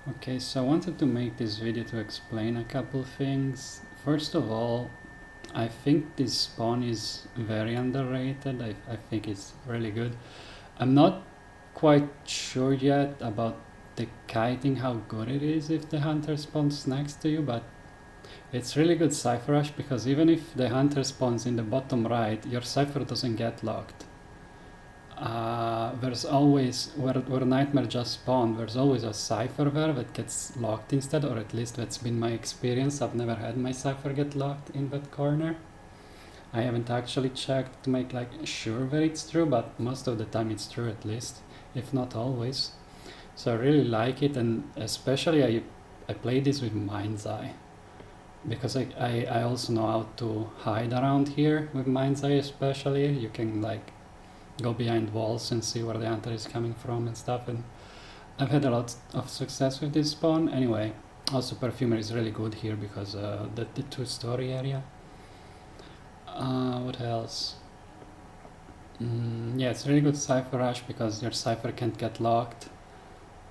Okay, so I wanted to make this video to explain a couple things. First of all, I think this spawn is very underrated. I think it's really good. I'm not quite sure yet about the kiting, how good it is if the hunter spawns next to you, but it's really good Cypher Rush because even if the hunter spawns in the bottom right, your Cypher doesn't get locked. There's always, where Nightmare just spawned, there's always a Cypher there that gets locked instead, or at least that's been my experience. I've never had my Cypher get locked in that corner. I haven't actually checked to make like sure that it's true, but most of the time it's true at least, if not always. So I really like it, and especially I play this with Mind's Eye. Because I also know how to hide around here with Mind's Eye especially. You can like go behind walls and see where the hunter is coming from and stuff, and I've had a lot of success with this spawn. Anyway, also Perfumer is really good here because the two-story area. What else? Yeah, it's really good Cypher Rush because your Cypher can't get locked,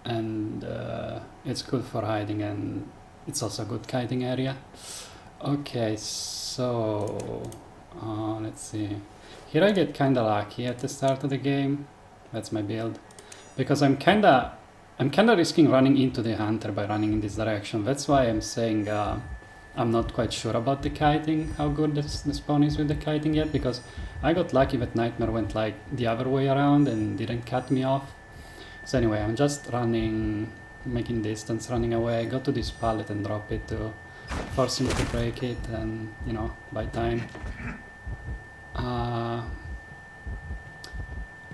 and it's good for hiding, and it's also a good kiting area. Okay, so let's see. Here I get kinda lucky at the start of the game. That's my build. Because I'm kinda risking running into the hunter by running in this direction. That's why I'm saying I'm not quite sure about the kiting, how good the spawn is with the kiting yet, because I got lucky that Nightmare went like the other way around and didn't cut me off. So anyway, I'm just running, making distance, running away. I go to this pallet and drop it to force him to break it and, you know, buy time.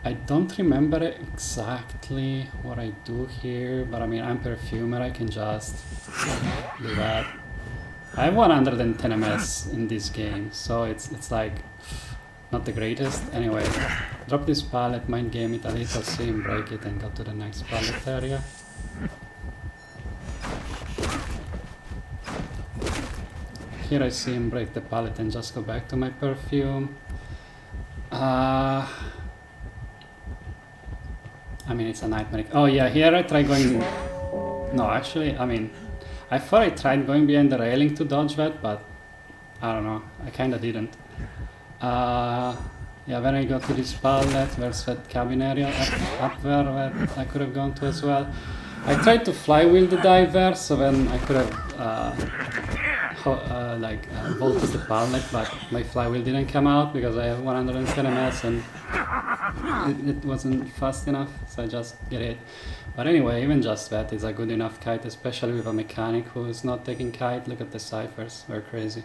I don't remember exactly what I do here, but I mean, I'm Perfumer, I can just do that. I have 110 MS in this game, so it's like not the greatest. Anyway, drop this pallet, mind game it a little, see him break it and go to the next pallet area. Here I see him break the pallet and just go back to my perfume. I mean, it's a nightmare. Oh yeah, here I try going... No, actually, I mean, I thought I tried going behind the railing to dodge that, but I don't know, I kinda didn't. Yeah, when I go to this pallet, there's that cabin area up there that I could have gone to as well. I tried to flywheel the dive there, so then I could have vaulted the pallet, but my flywheel didn't come out because I have 110 ms and it wasn't fast enough, so I just get it. But anyway, even just that is a good enough kite, especially with a mechanic who is not taking kite. Look at the ciphers, they're crazy.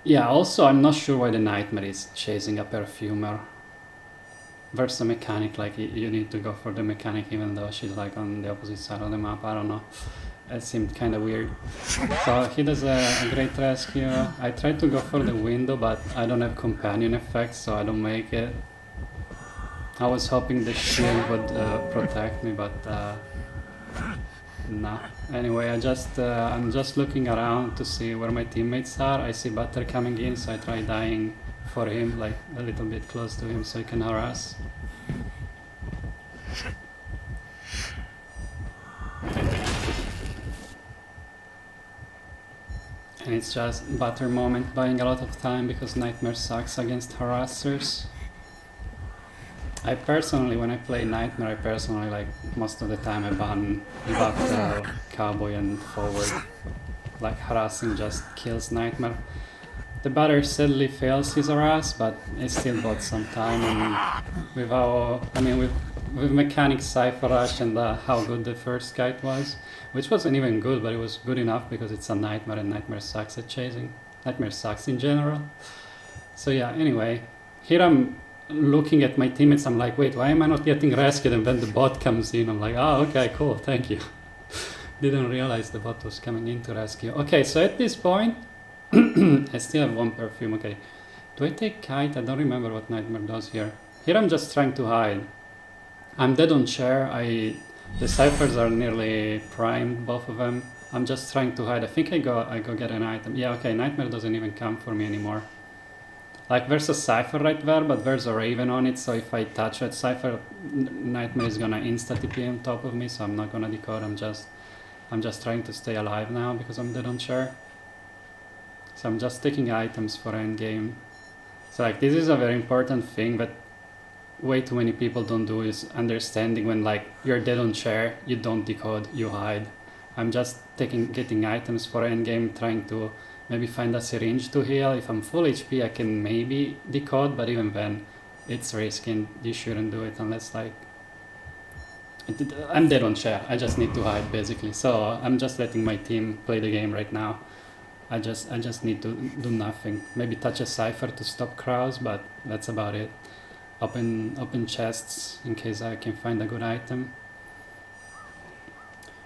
Yeah, also I'm not sure why the Nightmare is chasing a Perfumer. There's a mechanic, like you need to go for the mechanic even though she's like on the opposite side of the map, I don't know. It seemed kind of weird. So he does a great rescue. I tried to go for the window, but I don't have companion effects, so I don't make it. I was hoping the shield would protect me, but no. Anyway, I'm just looking around to see where my teammates are. I see Butter coming in, so I try dying for him, like a little bit close to him so he can harass. And it's just Butter moment buying a lot of time because Nightmare sucks against harassers. I personally, when I play Nightmare, I personally like most of the time I ban Butter, Cowboy and Forward. Like harassing just kills Nightmare. The Butter sadly fails his harass, but it still bought some time, and with our, I mean with mechanic Cypher Rush and how good the first kite was, which wasn't even good, but it was good enough because it's a Nightmare and Nightmare sucks at chasing. Nightmare sucks in general. So yeah, anyway, here I'm looking at my teammates, I'm like, wait, why am I not getting rescued? And then the bot comes in, I'm like, oh, okay, cool, thank you. Didn't realize the bot was coming in to rescue. Okay, so at this point, I still have one perfume, okay. Do I take kite? I don't remember what Nightmare does here. Here I'm just trying to hide. I'm dead on chair. The ciphers are nearly primed, both of them. I'm just trying to hide. I think I go get an item. Yeah, okay, Nightmare doesn't even come for me anymore. Like there's a Cypher right there, but there's a Raven on it, so if I touch that Cypher, Nightmare is gonna insta-TP on top of me, so I'm not gonna decode, I'm just trying to stay alive now because I'm dead on chair. So I'm just taking items for endgame. So like this is a very important thing that way too many people don't do, is understanding when like you're dead on chair, you don't decode, you hide. I'm just getting items for endgame, trying to maybe find a syringe to heal. If I'm full HP, I can maybe decode, but even then, it's risky and you shouldn't do it unless like... I'm dead on chair, I just need to hide basically. So I'm just letting my team play the game right now. I just need to do nothing. Maybe touch a Cypher to stop crows, but that's about it. Open chests in case I can find a good item.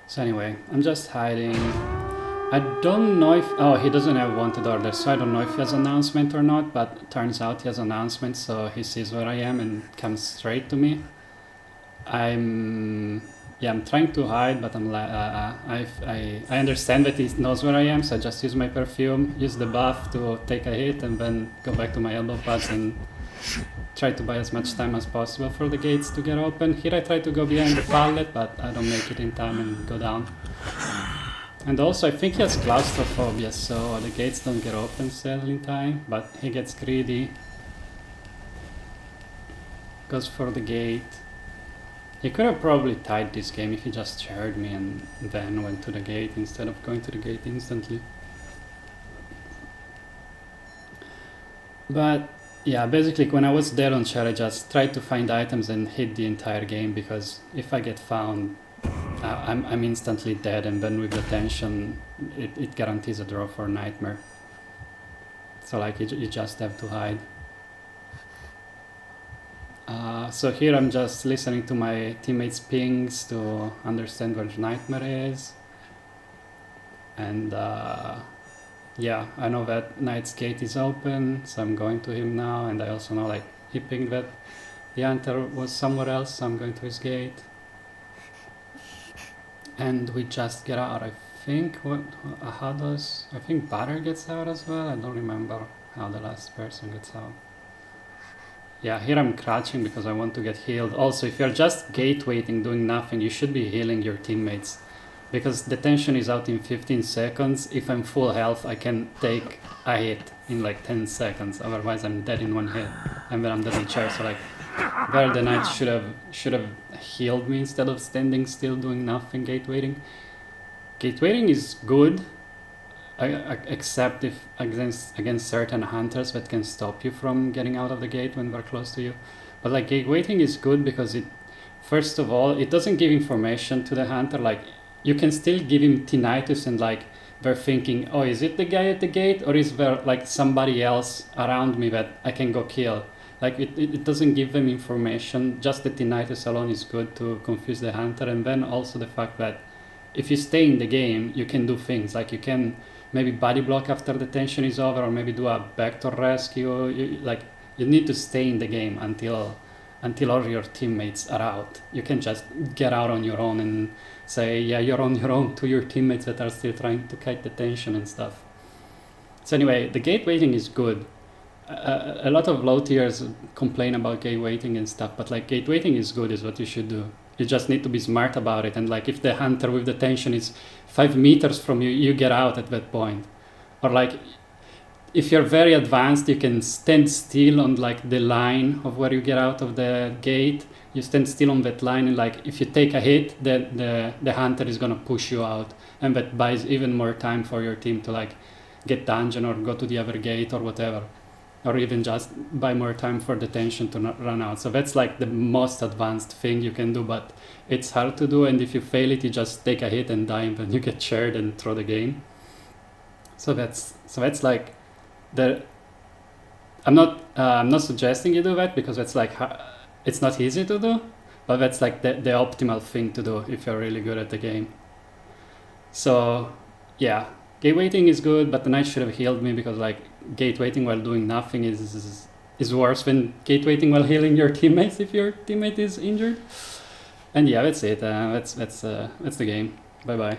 So anyway, I'm just hiding. I don't know if... Oh, he doesn't have wanted orders, so I don't know if he has announcement or not, but turns out he has announcement, so he sees where I am and comes straight to me. I'm trying to hide, but I understand that he knows where I am, so I just use my perfume, use the buff to take a hit, and then go back to my elbow pads and try to buy as much time as possible for the gates to get open. Here I try to go behind the pallet, but I don't make it in time and go down. And also I think he has claustrophobia, so the gates don't get open still in time, but he gets greedy. Goes for the gate. He could have probably tied this game if he just chaired me and then went to the gate instead of going to the gate instantly. But yeah, basically when I was dead on chair, I just tried to find items and hit the entire game, because if I get found, I'm instantly dead, and then with the tension, it guarantees a draw for Nightmare. So like you just have to hide. So here I'm just listening to my teammates' pings to understand where Nightmare is. And yeah, I know that Knight's gate is open, so I'm going to him now, and I also know like he pinged that the Hunter was somewhere else, so I'm going to his gate. And we just get out, I think. I think Butter gets out as well. I don't remember how the last person gets out. Yeah, here I'm crouching because I want to get healed. Also, if you're just gate waiting, doing nothing, you should be healing your teammates, because the tension is out in 15 seconds. If I'm full health, I can take a hit in like 10 seconds. Otherwise, I'm dead in one hit, and then I'm dead in chair. So like, there the knight should have healed me instead of standing still doing nothing, gate waiting. Gate waiting is good, except if against certain hunters that can stop you from getting out of the gate when they're close to you. But like, gate waiting is good because it, first of all, it doesn't give information to the hunter. Like, you can still give him tinnitus, and like they're thinking, oh, is it the guy at the gate, or is there like somebody else around me that I can go kill? Like, it doesn't give them information. Just the tinnitus alone is good to confuse the hunter. And then also the fact that if you stay in the game, you can do things. Like, you can maybe body block after the tension is over, or maybe do a backdoor rescue. You need to stay in the game until all your teammates are out. You can just get out on your own and say, yeah, you're on your own, to your teammates that are still trying to kite the tension and stuff. So anyway, the gate waiting is good. A lot of low tiers complain about gate waiting and stuff, but like, gate waiting is good, is what you should do. You just need to be smart about it, and like, if the hunter with the tension is 5 meters from you, you get out at that point. Or like, if you're very advanced, you can stand still on like the line of where you get out of the gate. You stand still on that line, and like, if you take a hit, the hunter is gonna push you out, and that buys even more time for your team to like get dungeon or go to the other gate or whatever. Or even just buy more time for the tension to not run out. So that's like the most advanced thing you can do, but it's hard to do, and if you fail it, you just take a hit and die, and then you get shared and throw the game. So that's like the... I'm not suggesting you do that, because that's like, it's not easy to do, but that's like the optimal thing to do if you're really good at the game. So yeah, gate waiting is good, but the knight should have healed me, because like, gate waiting while doing nothing is worse than gate waiting while healing your teammates if your teammate is injured. And yeah, that's it. That's the game. Bye bye.